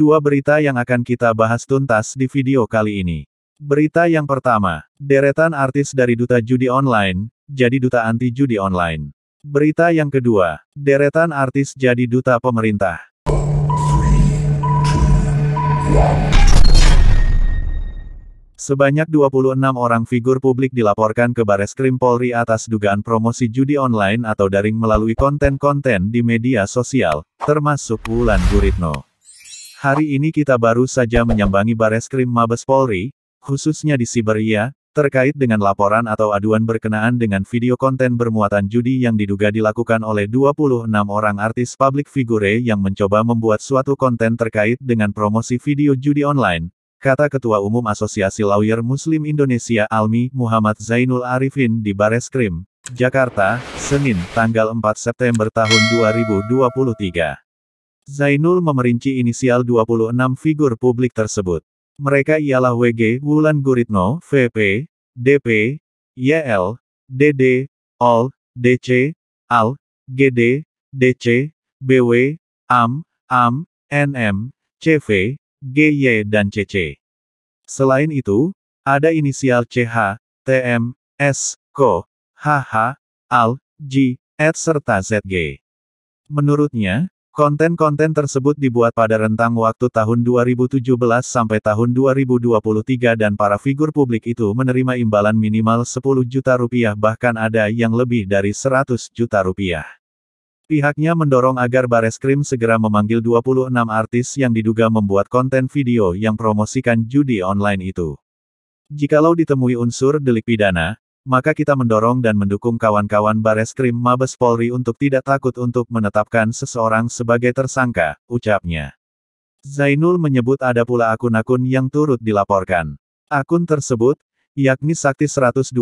Dua berita yang akan kita bahas tuntas di video kali ini. Berita yang pertama, deretan artis dari duta judi online, jadi duta anti judi online. Berita yang kedua, deretan artis jadi duta pemerintah. Sebanyak 26 orang figur publik dilaporkan ke Bareskrim Polri atas dugaan promosi judi online atau daring melalui konten-konten di media sosial, termasuk Wulan Guritno. Hari ini kita baru saja menyambangi Bareskrim Mabes Polri, khususnya di Siberia, terkait dengan laporan atau aduan berkenaan dengan video konten bermuatan judi yang diduga dilakukan oleh 26 orang artis publik figure yang mencoba membuat suatu konten terkait dengan promosi video judi online, kata Ketua Umum Asosiasi Lawyer Muslim Indonesia ALMI, Muhammad Zainul Arifin di Bareskrim, Jakarta, Senin, tanggal 4 September tahun 2023. Zainul memerinci inisial 26 figur publik tersebut. Mereka ialah WG, Wulan Guritno, VP, DP, YL, DD, OL, DC, AL, GD, DC, BW, AM, NM, CV, GY dan CC. Selain itu, ada inisial CH, TM, S, KO, HH, AL, G, ED serta ZG. Menurutnya, konten-konten tersebut dibuat pada rentang waktu tahun 2017 sampai tahun 2023 dan para figur publik itu menerima imbalan minimal 10 juta rupiah bahkan ada yang lebih dari 100 juta rupiah. Pihaknya mendorong agar Bareskrim segera memanggil 26 artis yang diduga membuat konten video yang promosikan judi online itu. Jikalau ditemui unsur delik pidana, maka kita mendorong dan mendukung kawan-kawan Bareskrim Mabes Polri untuk tidak takut untuk menetapkan seseorang sebagai tersangka, ucapnya. Zainul menyebut ada pula akun-akun yang turut dilaporkan. Akun tersebut, yakni Sakti 123,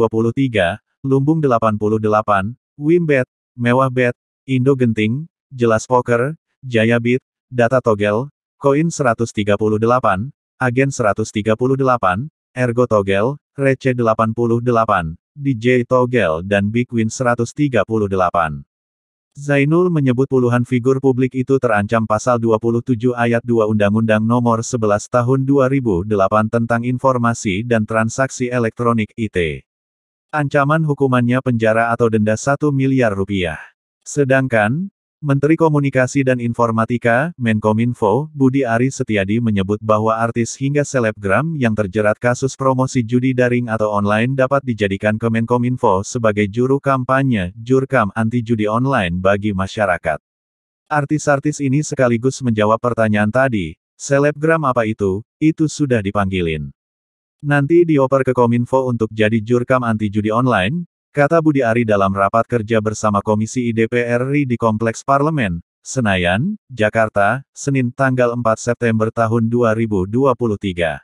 Lumbung 88, Wimbet, Mewah Bet, Indo Genting, Jelas Poker, Jayabit, Data Togel, Koin 138, Agen 138, Ergo Togel, Receh 88, DJ Togel dan Big Win 138. Zainul menyebut puluhan figur publik itu terancam pasal 27 ayat 2 Undang-Undang Nomor 11 Tahun 2008 tentang Informasi dan Transaksi Elektronik (IT). Ancaman hukumannya penjara atau denda 1 miliar rupiah. Sedangkan, Menteri Komunikasi dan Informatika, Menkominfo, Budi Ari Setiadi menyebut bahwa artis hingga selebgram yang terjerat kasus promosi judi daring atau online dapat dijadikan Kemenkominfo sebagai juru kampanye, jurkam anti judi online bagi masyarakat. Artis-artis ini sekaligus menjawab pertanyaan tadi, selebgram apa itu sudah dipanggilin. Nanti dioper ke Kominfo untuk jadi jurkam anti judi online, kata Budi Ari dalam rapat kerja bersama Komisi DPR RI di Kompleks Parlemen, Senayan, Jakarta, Senin tanggal 4 September tahun 2023.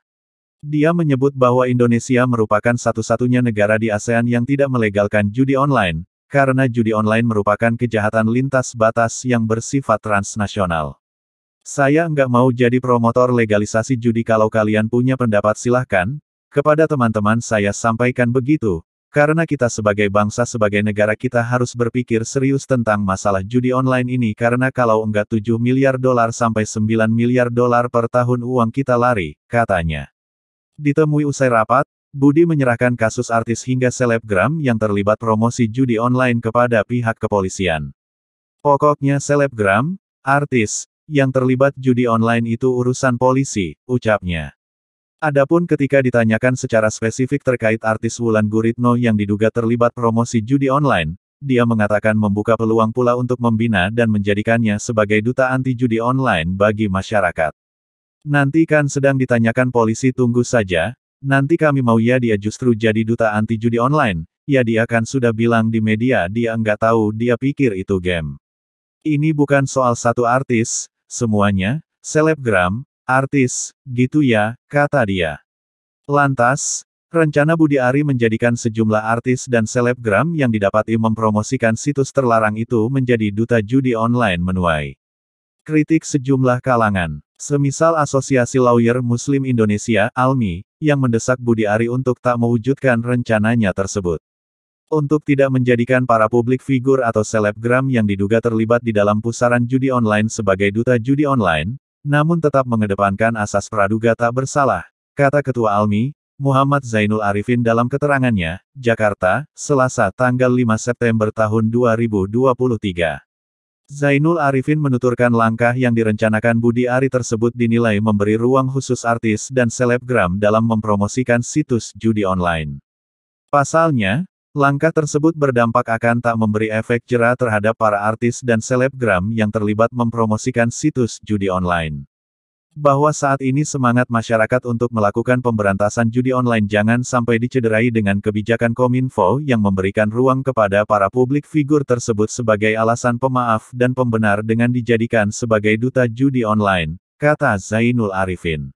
Dia menyebut bahwa Indonesia merupakan satu-satunya negara di ASEAN yang tidak melegalkan judi online, karena judi online merupakan kejahatan lintas batas yang bersifat transnasional. Saya nggak mau jadi promotor legalisasi judi. Kalau kalian punya pendapat silahkan, kepada teman-teman saya sampaikan begitu. Karena kita sebagai bangsa sebagai negara kita harus berpikir serius tentang masalah judi online ini karena kalau enggak 7 miliar dolar sampai 9 miliar dolar per tahun uang kita lari, katanya. Ditemui usai rapat, Budi menyerahkan kasus artis hingga selebgram yang terlibat promosi judi online kepada pihak kepolisian. Pokoknya selebgram, artis, yang terlibat judi online itu urusan polisi, ucapnya. Adapun ketika ditanyakan secara spesifik terkait artis Wulan Guritno yang diduga terlibat promosi judi online, dia mengatakan membuka peluang pula untuk membina dan menjadikannya sebagai duta anti judi online bagi masyarakat. Nanti kan sedang ditanyakan polisi, tunggu saja, nanti kami mau ya dia justru jadi duta anti judi online, ya dia kan sudah bilang di media dia nggak tahu, dia pikir itu game. Ini bukan soal satu artis, semuanya, selebgram, artis, gitu ya, kata dia. Lantas, rencana Budi Ari menjadikan sejumlah artis dan selebgram yang didapati mempromosikan situs terlarang itu menjadi duta judi online menuai kritik sejumlah kalangan. Semisal Asosiasi Lawyer Muslim Indonesia, ALMI, yang mendesak Budi Ari untuk tak mewujudkan rencananya tersebut. Untuk tidak menjadikan para publik figur atau selebgram yang diduga terlibat di dalam pusaran judi online sebagai duta judi online, namun tetap mengedepankan asas praduga tak bersalah, kata Ketua ALMI, Muhammad Zainul Arifin dalam keterangannya, Jakarta, Selasa tanggal 5 September tahun 2023. Zainul Arifin menuturkan langkah yang direncanakan Budi Ari tersebut dinilai memberi ruang khusus artis dan selebgram dalam mempromosikan situs judi online. Pasalnya, langkah tersebut berdampak akan tak memberi efek jera terhadap para artis dan selebgram yang terlibat mempromosikan situs judi online. Bahwa saat ini semangat masyarakat untuk melakukan pemberantasan judi online jangan sampai dicederai dengan kebijakan Kominfo yang memberikan ruang kepada para publik figur tersebut sebagai alasan pemaaf dan pembenar dengan dijadikan sebagai duta judi online, kata Zainul Arifin.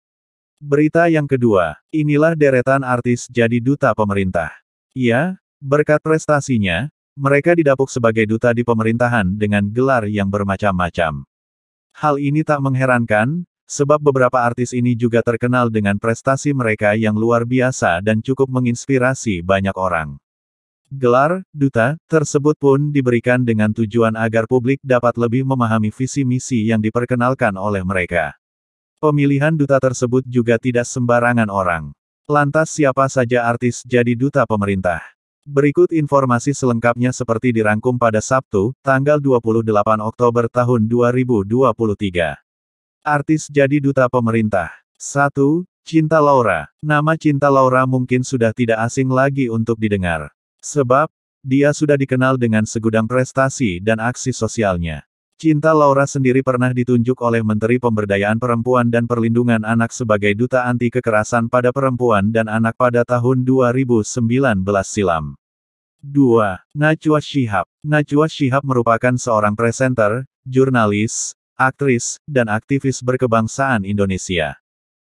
Berita yang kedua, inilah deretan artis jadi duta pemerintah. Ya, berkat prestasinya, mereka didapuk sebagai duta di pemerintahan dengan gelar yang bermacam-macam. Hal ini tak mengherankan, sebab beberapa artis ini juga terkenal dengan prestasi mereka yang luar biasa dan cukup menginspirasi banyak orang. Gelar duta tersebut pun diberikan dengan tujuan agar publik dapat lebih memahami visi misi yang diperkenalkan oleh mereka. Pemilihan duta tersebut juga tidak sembarangan orang. Lantas siapa saja artis jadi duta pemerintah? Berikut informasi selengkapnya seperti dirangkum pada Sabtu, tanggal 28 Oktober tahun 2023. Artis jadi duta pemerintah. 1. Cinta Laura. Nama Cinta Laura mungkin sudah tidak asing lagi untuk didengar. Sebab, dia sudah dikenal dengan segudang prestasi dan aksi sosialnya. Cinta Laura sendiri pernah ditunjuk oleh Menteri Pemberdayaan Perempuan dan Perlindungan Anak sebagai duta anti kekerasan pada perempuan dan anak pada tahun 2019 silam. 2. Najwa Shihab. Najwa Shihab merupakan seorang presenter, jurnalis, aktris, dan aktivis berkebangsaan Indonesia.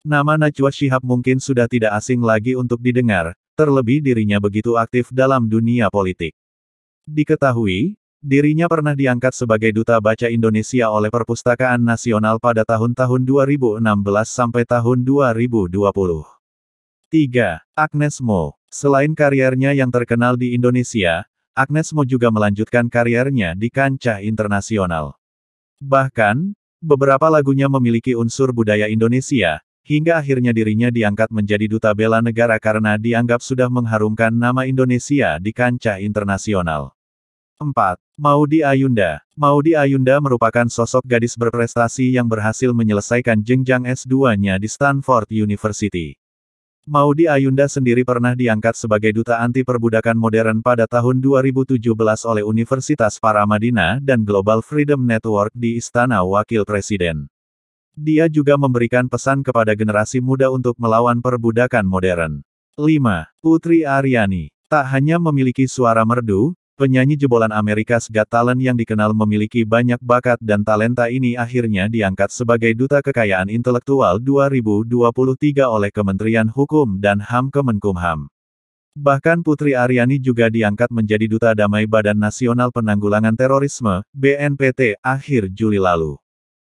Nama Najwa Shihab mungkin sudah tidak asing lagi untuk didengar, terlebih dirinya begitu aktif dalam dunia politik. Diketahui, dirinya pernah diangkat sebagai Duta Baca Indonesia oleh Perpustakaan Nasional pada tahun-tahun 2016 sampai tahun 2020. 3. Agnes Mo. Selain kariernya yang terkenal di Indonesia, Agnes Mo juga melanjutkan kariernya di kancah internasional. Bahkan, beberapa lagunya memiliki unsur budaya Indonesia, hingga akhirnya dirinya diangkat menjadi duta bela negara karena dianggap sudah mengharumkan nama Indonesia di kancah internasional. 4. Maudy Ayunda. Maudy Ayunda merupakan sosok gadis berprestasi yang berhasil menyelesaikan jenjang S2-nya di Stanford University. Maudy Ayunda sendiri pernah diangkat sebagai duta anti perbudakan modern pada tahun 2017 oleh Universitas Paramadina dan Global Freedom Network di Istana Wakil Presiden. Dia juga memberikan pesan kepada generasi muda untuk melawan perbudakan modern. 5. Putri Aryani. Tak hanya memiliki suara merdu, penyanyi jebolan America's Got Talent yang dikenal memiliki banyak bakat dan talenta ini akhirnya diangkat sebagai Duta Kekayaan Intelektual 2023 oleh Kementerian Hukum dan HAM Kemenkumham. Bahkan Putri Aryani juga diangkat menjadi Duta Damai Badan Nasional Penanggulangan Terorisme, BNPT, akhir Juli lalu.